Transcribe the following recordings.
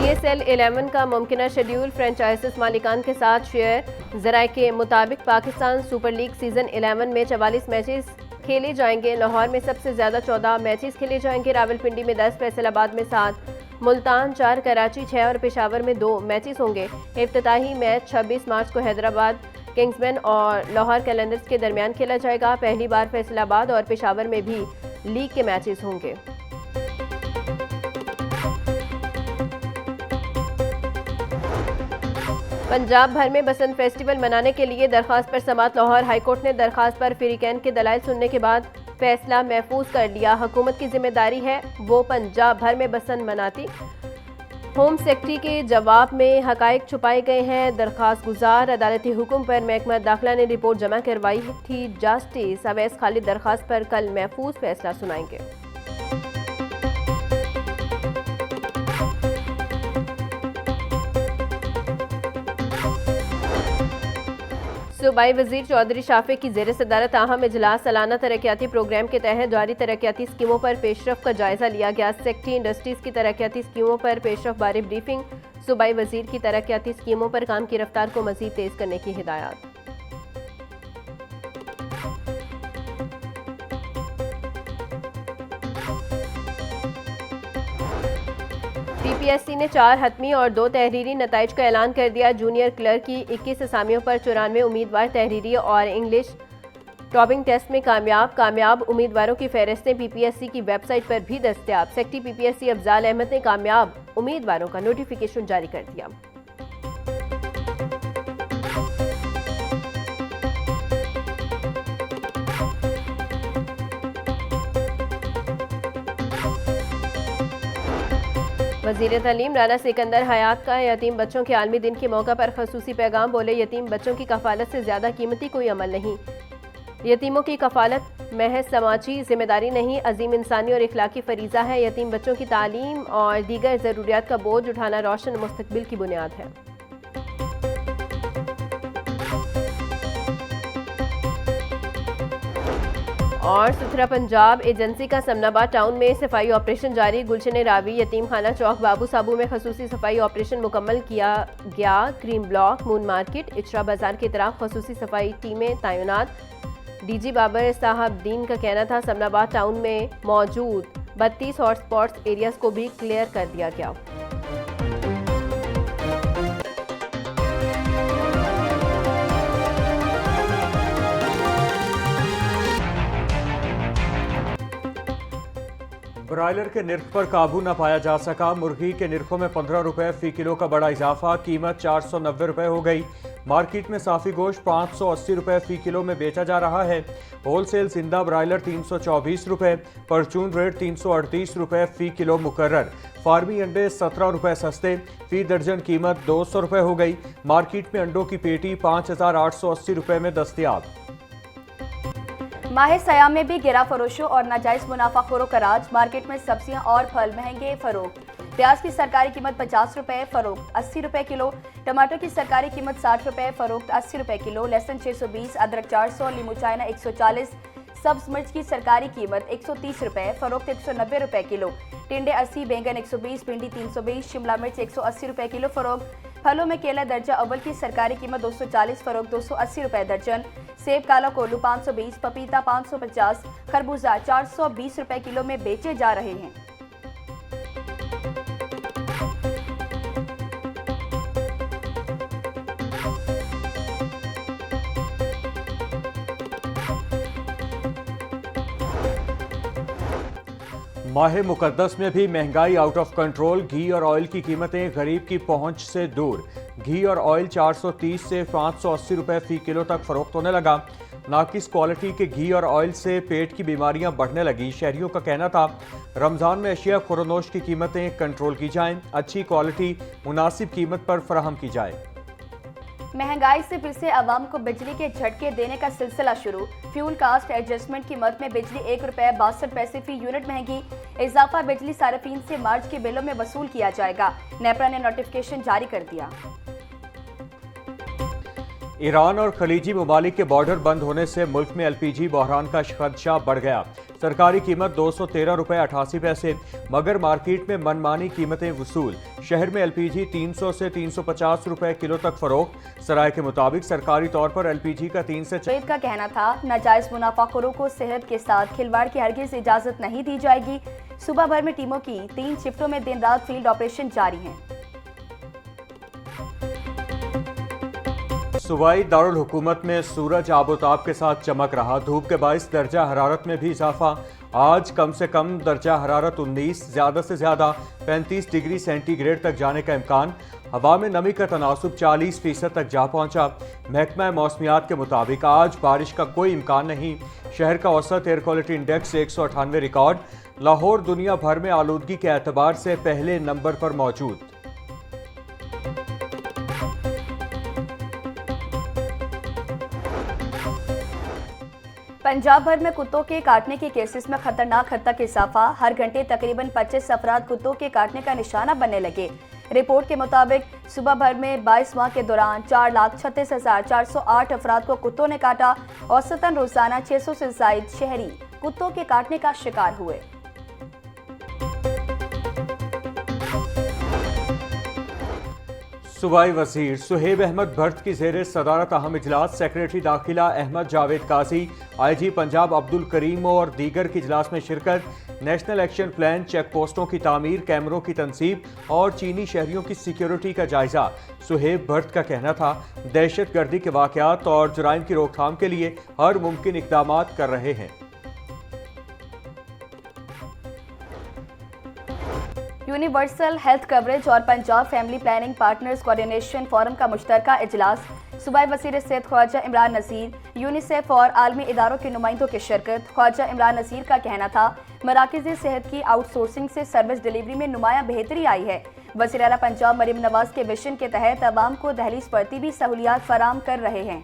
PSL 11 का मुमकिना schedule franchises मालिकान के साथ शेयर। ज़राए के मुताबिक पाकिस्तान सुपर लीग सीज़न 11 में 44 मैचेस खेले जाएंगे। लाहौर में सबसे ज़्यादा 14 मैचेस खेले जाएंगे। रावलपिंडी में 10, फैसलाबाद में 7, मुल्तान 4, कराची 6 और पेशावर में 2 मैचेस होंगे। इफ्तिताही मैच 26 मार्च को हैदराबाद किंग्समैन और लाहौर कैलेंडर्स के दरमियान खेला जाएगा। पहली बार फैसलाबाद और पेशावर में भी लीग के मैचेस होंगे। पंजाब भर में बसंत फेस्टिवल मनाने के लिए दरखास्त पर समात। लाहौर हाईकोर्ट ने दरखास्त पर फ्रीकैन के दलाइल सुनने के बाद फैसला महफूज कर लिया। हुकूमत की जिम्मेदारी है वो पंजाब भर में बसंत मनाती। होम सेक्रेटरी के जवाब में हकाइक छुपाए गए हैं। दरखास्त गुजार अदालती हुक्म पर महकमा दाखिला ने रिपोर्ट जमा करवाई थी। जस्टिस अवैस खालिद दरखास्त पर कल महफूज फैसला सुनाएंगे। सूबाई वजीर चौधरी शाफे की ज़ेर सदारत अहम इजलास सालाना तरक्याती प्रोग्राम के तहत जारी तरक्याती स्कीमों पर पेशरफ का जायजा लिया गया। सेक्रेटरी इंडस्ट्रीज की तरक्याती स्कीमों पर पेशरफ बारे ब्रीफिंग। सूबाई वजीर की तरक्याती स्कीमों पर काम की रफ्तार को मजीद तेज करने की हिदायत। PPSC ने 4 हतमी और 2 तहरीरी नताइज का ऐलान कर दिया। जूनियर क्लर्क की 21 असामियों पर 94 उम्मीदवार तहरीरी और इंग्लिश टॉपिंग टेस्ट में कामयाब उम्मीदवारों की फहरिस्तें PPSC की वेबसाइट पर भी दस्तयाब। सेक्रेटरी PPSC अफजाल अहमद ने कामयाब उम्मीदवारों का नोटिफिकेशन जारी कर दिया। वज़ीर तालीम राना सिकंदर हयात का यतीम बच्चों के आलमी दिन के मौका पर खसूसी पैगाम। बोले, यतीम बच्चों की कफालत से ज़्यादा कीमती कोई अमल नहीं। यतीमों की कफालत महज समाजी जिम्मेदारी नहीं, अजीम इंसानी और इखलाकी फरीज़ा है। यतीम बच्चों की तालीम और दीगर ज़रूरियात का बोझ उठाना रोशन मुस्तकबिल की बुनियाद है। और सुथरा पंजाब एजेंसी का समनाबाद टाउन में सफाई ऑपरेशन जारी। गुलशन रावी, यतीम खाना चौक, बाबू साबू में खसूसी सफाई ऑपरेशन मुकम्मल किया गया। Cream block, moon market, Ichhra बाजार की तरफ खसूसी सफाई टीमें तैनात। DG बाबर साहब दीन का कहना था समनाबाद टाउन में मौजूद 32 हॉटस्पॉट्स एरियाज को भी क्लियर कर दिया गया। ब्रायलर के निर्ख पर काबू न पाया जा सका। मुर्गी के निर्खों में 15 रुपए फी किलो का बड़ा इजाफा। कीमत 490 रुपए हो गई। मार्केट में साफ़ी गोश्त 580 रुपए फी किलो में बेचा जा रहा है। होलसेल जिंदा ब्रायलर 324 रुपए, परचून रेट 338 रुपए फी किलो मुकर्रर। फार्मी अंडे 17 रुपए सस्ते, फी दर्जन कीमत 200 रुपए हो गई। मार्केट में अंडों की पेटी 5880 रुपए में दस्तयाब। माह सयाम में भी गिरा फरोशों और नाजायज मुनाफाखोरों का राज। मार्केट में सब्जियां और फल महंगे फरोख्त। प्याज की सरकारी कीमत 50 रुपए फरोख्त 80 रुपए किलो। टमाटर की सरकारी कीमत 60 रुपए फरोख्त 80 रुपए किलो। लहसुन 620, अदरक 400, लीमू चाइना 140। सब्ज मिर्च की सरकारी कीमत 130 रुपए फरोख्त 190 रुपए किलो। टिंडे 80, बैंगन 120, भिंडी 320, शिमला मिर्च 180 रुपए किलो फरोख्त। फलों में केला दर्जा अव्वल की सरकारी कीमत 240 फरोख्त 280 रुपए दर्जन। सेब काला कोल्लू 520, पपीता 550, खरबूजा 420 रुपए किलो में बेचे जा रहे हैं। माह मुकद्दस में भी महंगाई आउट ऑफ कंट्रोल। घी और ऑयल की कीमतें गरीब की पहुंच से दूर। घी और ऑयल 430 से 580 रुपए फी किलो तक फरोख्त होने लगा। नाकिस क्वालिटी के घी और ऑयल से पेट की बीमारियां बढ़ने लगी। शहरियों का कहना था रमज़ान में अशिया खुरनोश की कीमतें कंट्रोल की जाएं, अच्छी क्वालिटी मुनासिब कीमत पर फराहम की जाए। महंगाई से फिर से आवाम को बिजली के झटके देने का सिलसिला शुरू। फ्यूल कास्ट एडजस्टमेंट की मद में बिजली 1 रुपये 62 पैसे फी यूनिट महंगी। इजाफा बिजली सार्फिन से मार्च के बिलों में वसूल किया जाएगा। नेपरा ने नोटिफिकेशन जारी कर दिया। ईरान और खलीजी ममालिक के बॉर्डर बंद होने से मुल्क में LPG बहरान का खदशा बढ़ गया। सरकारी कीमत 213 रुपए 88 पैसे, मगर मार्केट में मनमानी कीमतें वसूल। शहर में एलपीजी 300 से 350 रुपए किलो तक फरोख्त। सराय के मुताबिक सरकारी तौर पर एलपीजी का 3 से वेद का कहना था, नाजायज मुनाफाखोरों को सेहत के साथ खिलवाड़ की हरगिज इजाजत नहीं दी जाएगी। सुबह भर में टीमों की 3 शिफ्टों में दिन रात फील्ड ऑपरेशन जारी हैं। सूबाई दारुल हुकूमत में सूरज आबोताब के साथ चमक रहा। धूप के बाइस दर्जा हरारत में भी इजाफा। आज कम से कम दर्जा हरारत 19, ज़्यादा से ज़्यादा 35 डिग्री सेंटीग्रेड तक जाने का इम्कान। हवा में नमी का तनासुब 40% तक जा पहुंचा। महकमा मौसमियात के मुताबिक आज बारिश का कोई इम्कान नहीं। शहर का औसत air quality index 198 record. Lahore दुनिया भर में आलूदगी के एतबार से पहले नंबर पर मौजूद। पंजाब भर में कुत्तों के काटने के केसेस में खतरनाक हद तक इजाफा। हर घंटे तकरीबन 25 अफराद कुत्तों के काटने का निशाना बनने लगे। रिपोर्ट के मुताबिक सुबह भर में 22 माह के दौरान 4,36,408 अफराद को कुत्तों ने काटा। औसतन रोजाना 600 से ज्यादा शहरी कुत्तों के काटने का शिकार हुए। सूबाई वजीर सुहेब अहमद भट्ट की ज़ेर सदारत अहम इजलास। सेक्रेटरी दाखिला अहमद जावेद काजी, IG पंजाब अब्दुल करीम और दीगर की इजलास में शिरकत। नेशनल एक्शन प्लान, चेक पोस्टों की तामीर, कैमरों की तनसीब और चीनी शहरियों की सिक्योरिटी का जायजा। सुहेब भट्ट का कहना था, दहशत गर्दी के वाक़यात और जुराइम की रोकथाम के लिए हर मुमकिन इक़दाम कर रहे हैं। यूनिवर्सल हेल्थ कवरेज और Punjab family planning partners coordination forum का मुश्तरका इजलास। सूबाई वज़ीर सेहत ख्वाजा इमरान नज़ीर, यूनिसेफ और आलमी इदारों के नुमाइंदों की शिरकत। ख्वाजा इमरान नज़ीर का कहना था, मराकज़ सेहत की आउटसोर्सिंग से सर्विस डिलीवरी में नुमायां बेहतरी आई है। वज़ीर आला पंजाब मरीम नवाज के विजन के तहत अवाम को दहलीज पर भी सहूलियात फराम कर रहे हैं।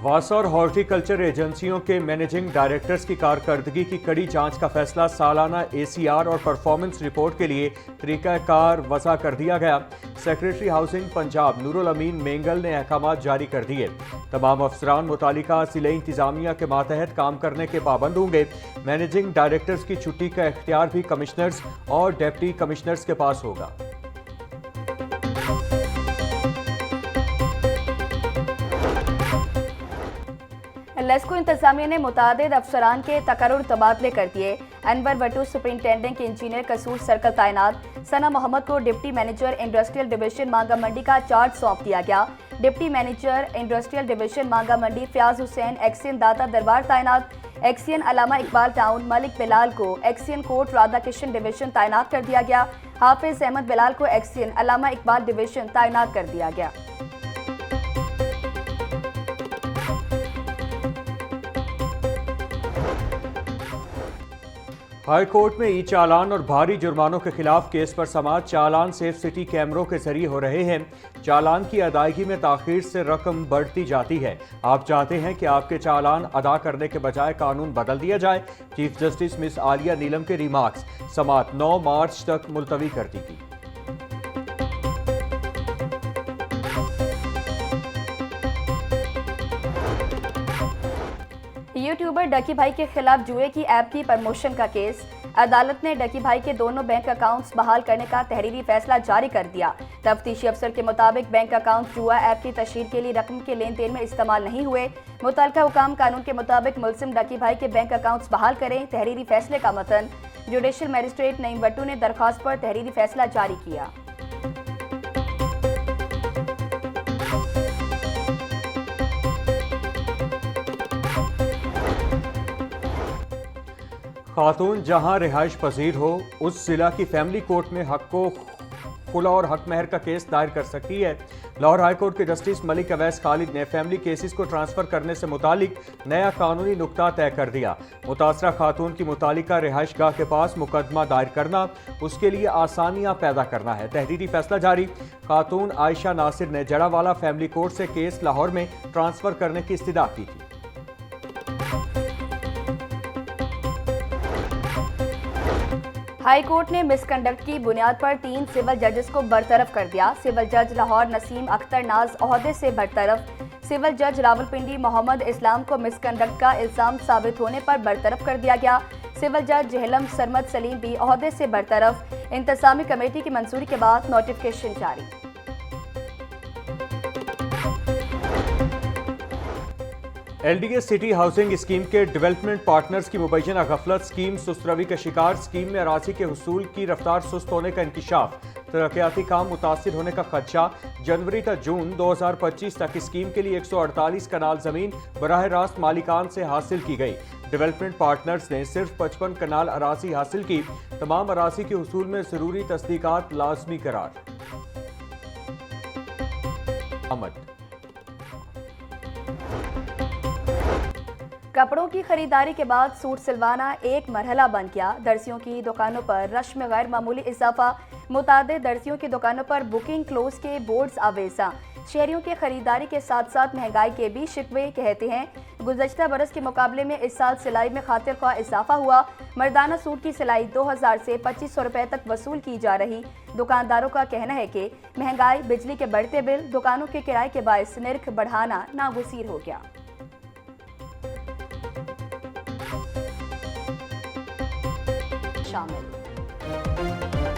वासा और हॉर्टिकल्चर एजेंसियों के मैनेजिंग डायरेक्टर्स की कारकर्दगी की कड़ी जांच का फैसला। सालाना ACR और परफॉर्मेंस रिपोर्ट के लिए तरीक़ाकार वज़ा कर दिया गया। सेक्रेटरी हाउसिंग पंजाब नूरुल अमीन मेंगल ने अहकाम जारी कर दिए। तमाम अफसरान मुतालिका ज़िले इंतज़ामिया के मातहत काम करने के पाबंद होंगे। मैनेजिंग डायरेक्टर्स की छुट्टी का इख्तियार भी कमिश्नर्स और डिप्टी कमिश्नर्स के पास होगा। लेस्को इंतजामिया ने मुतादिद अफसरान के तकर्रुर तबादले कर दिए। अनवर भट्टू सुपरिंटेंडेंट इंजीनियर कसूर सर्कल तैनात। सना मोहम्मद को डिप्टी मैनेजर इंडस्ट्रियल डिवीजन मांगा मंडी का चार्ज सौंप दिया गया। डिप्टी मैनेजर इंडस्ट्रियल डिवीजन मांगा मंडी फयाज हुसैन एक्सियन दाता दरबार तैनात। एक्सियन अलामा इकबाल टाउन मलिक बिलाल को एक्सियन कोर्ट राधा किशन डिवीजन तैनात कर दिया गया। हाफिज अहमद बिलाल को एक्सियन अलामा इकबाल डिवीजन तैनात कर दिया गया। हाई कोर्ट में चालान और भारी जुर्मानों के खिलाफ केस पर समाअत। चालान सेफ सिटी कैमरों के जरिए हो रहे हैं। चालान की अदायगी में ताखीर से रकम बढ़ती जाती है। आप चाहते हैं कि आपके चालान अदा करने के बजाय कानून बदल दिया जाए। चीफ जस्टिस मिस आलिया नीलम के रिमार्क्स। समाअत 9 मार्च तक मुलतवी कर दी गई। यूट्यूबर डकी भाई के खिलाफ जुए की ऐप की प्रमोशन का केस। अदालत ने डकी भाई के दोनों बैंक अकाउंट्स बहाल करने का तहरीरी फैसला जारी कर दिया। तफ्तीशी अफसर के मुताबिक बैंक अकाउंट जुआ ऐप की तशहीर के लिए रकम के लेन देन में इस्तेमाल नहीं हुए। मुतल्लिका हुकाम कानून के मुताबिक मुलजिम डकी भाई के बैंक अकाउंट्स बहाल करें। तहरीरी फैसले का मतन जुडिशल मजिस्ट्रेट नईम भट्टू ने दरख्वास्त पर तहरीरी फैसला जारी किया। खातून जहां रिहाइश पजीर हो उस जिला की फैमिली कोर्ट में हक को खुला और हक महर का केस दायर कर सकती है। लाहौर हाई कोर्ट के जस्टिस मलिक अवैस खालिद ने फैमिली केसेस को ट्रांसफर करने से मुतालिक नया कानूनी नुक्ता तय कर दिया। मुतासरा खातून की मुतालिका रिहाइश गाह के पास मुकदमा दायर करना, उसके लिए आसानियां पैदा करना है। तहरीरी फैसला जारी। खातून आयशा नासिर ने जड़ावाला फैमिली कोर्ट से केस लाहौर में ट्रांसफर करने की इस्तदा की थी। हाई कोर्ट ने मिसकंडक्ट की बुनियाद पर 3 सिविल जजेस को बरतरफ कर दिया। सिविल जज लाहौर नसीम अख्तर नाज ओहदे से बरतरफ। सिविल जज रावलपिंडी मोहम्मद इस्लाम को मिसकंडक्ट का इल्जाम साबित होने पर बरतरफ कर दिया गया। सिविल जज जहलम सरमद सलीम भी ओहदे से बरतरफ। इंतजामी कमेटी की मंजूरी के बाद नोटिफिकेशन जारी। एलडीए सिटी हाउसिंग स्कीम के डेवलपमेंट पार्टनर्स की मुबैना गफलत, स्कीम सुस्तरवी का शिकार, स्कीम में अराजी के हुसूल की रफ्तार सुस्त होने का इंकिशाफ, तरक्याती काम मुतासिर होने का खदशा। जनवरी से जून 2025 तक स्कीम के लिए 148 कनाल जमीन बराह रास्त मालिकान से हासिल की गई। डेवलपमेंट पार्टनर्स ने सिर्फ 55 कनाल अराजी हासिल की। तमाम अराजी के हुसूल में जरूरी तस्दीकात लाजमी करार। कपड़ों की खरीदारी के बाद सूट सिलवाना एक मरहला बन गया। दर्जियों की दुकानों पर रश में गैर मामूली इजाफा। मुतादिद दर्जियों की दुकानों पर बुकिंग क्लोज के बोर्ड्स आवेजा। शहरियों की खरीदारी के साथ साथ महंगाई के भी शिकवे कहते हैं। गुज़श्ता बरस के मुकाबले में इस साल सिलाई में खातिर ख्वाह इजाफा हुआ। मर्दाना सूट की सिलाई 2000 से 2500 रुपए तक वसूल की जा रही। दुकानदारों का कहना है कि महंगाई, बिजली के बढ़ते बिल, दुकानों के किराए के बायस निर्ख बढ़ाना नागुज़ीर हो गया। शामिल